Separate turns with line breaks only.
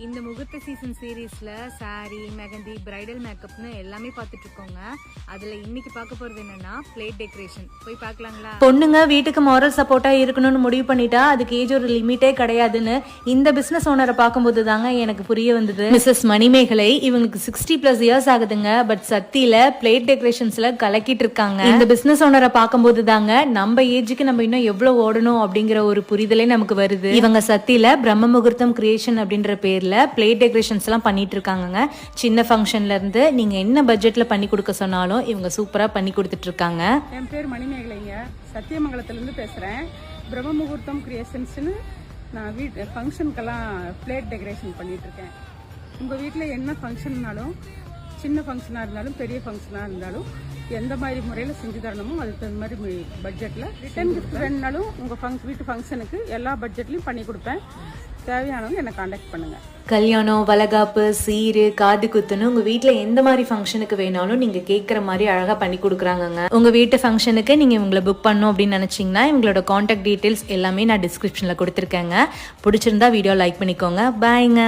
இந்த முகூர்த்த சீசன் சீரீஸ்ல சாரி, மெஹந்தி, பிரைடல் மேக்கப்னு எல்லாமே பார்த்துட்டு இருக்கோங்க. அதுல இன்னைக்கு பார்க்க போறது என்னன்னா பிளேட் டெக்கரேஷன். போய் பார்க்கலாங்களா?
பொண்ணுங்க வீட்டுக்கு மாரல் சப்போர்ட்டா இருக்கணும்னு முடிவு பண்ணிட்டா அதுக்கு ஏஜ் ஒரு லிமிட்டே கிடையாதுன்னு இந்த பிசினஸ் ஓனரை பார்க்கும்போது தாங்க எனக்கு புரிய வந்தது. மிஸ்ஸஸ் மணிமேகலை இவங்களுக்கு 60+ இயர்ஸ் ஆகுதுங்க. பட் சத்தியில பிளேட் டெக்கரேஷன்ஸ்ல கலக்கிட்டு இருக்காங்க. இந்த பிசினஸ் ஓனரை பார்க்கும்போது தாங்க நம்ம ஏஜுக்கு நம்ம இன்னும் எவ்வளவு ஓடணும் அப்படிங்கிற ஒரு புரிதலே நமக்கு வருது. இவங்க சத்தியில பிரம்ம முகூர்த்தம் கிரியேஷன் அப்படின்ற பேர்ல பிளேட் டெக்கரேஷன்ஸ் எல்லாம் பண்ணிட்டு இருக்காங்க. சின்ன ஃபங்க்ஷன்ல இருந்து நீங்க என்ன பட்ஜெட்ல பண்ணி கொடுக்க சொன்னாலும் இவங்க சூப்பரா பண்ணி கொடுத்துட்டு இருக்காங்க.
என் பேர் மணிமேகலைங்க, சத்தியமங்கலத்திலிருந்து பேசுறேன். பிரம்ம முகூர்த்தம் கிரியேஷன்ஸ்னு நான் ஃபங்க்ஷனுக்கெல்லாம் பிளேட் டெக்கரேஷன் பண்ணிட்டு இருக்கேன். உங்க வீட்டில் என்ன ஃபங்க்ஷன்னாலும், சின்ன ஃபங்க்ஷனாக இருந்தாலும் பெரிய ஃபங்க்ஷனாக இருந்தாலும் எந்த மாதிரி முறையில் செஞ்சு தரணுமோ அதுக்கு தகுந்த மாதிரி பட்ஜெட்டில் ரிட்டர்ன் கிஃப்ட் வேணுனாலும் உங்கள் வீட்டு ஃபங்க்ஷனுக்கு எல்லா பட்ஜெட்லையும் பண்ணி கொடுப்பேன். தேவையானவங்க என்னை காண்டாக்ட் பண்ணுங்க.
கல்யாணம், வளகாப்பு, சீரு, காது குத்துன்னு உங்க வீட்டுல எந்த மாதிரி ஃபங்க்ஷனுக்கு வேணாலும் நீங்க கேட்குற மாதிரி அழகா பண்ணி கொடுக்குறாங்க. உங்க வீட்டு ஃபங்க்ஷனுக்கு நீங்க இவங்களை புக் பண்ணணும் அப்படின்னு நினைச்சீங்கன்னா இவங்களோட கான்டாக்ட் டீடைல்ஸ் எல்லாமே நான் டிஸ்கிரிப்ஷன்ல கொடுத்துருக்கேங்க. பிடிச்சிருந்தா வீடியோ லைக் பண்ணிக்கோங்க. பாய்ங்க.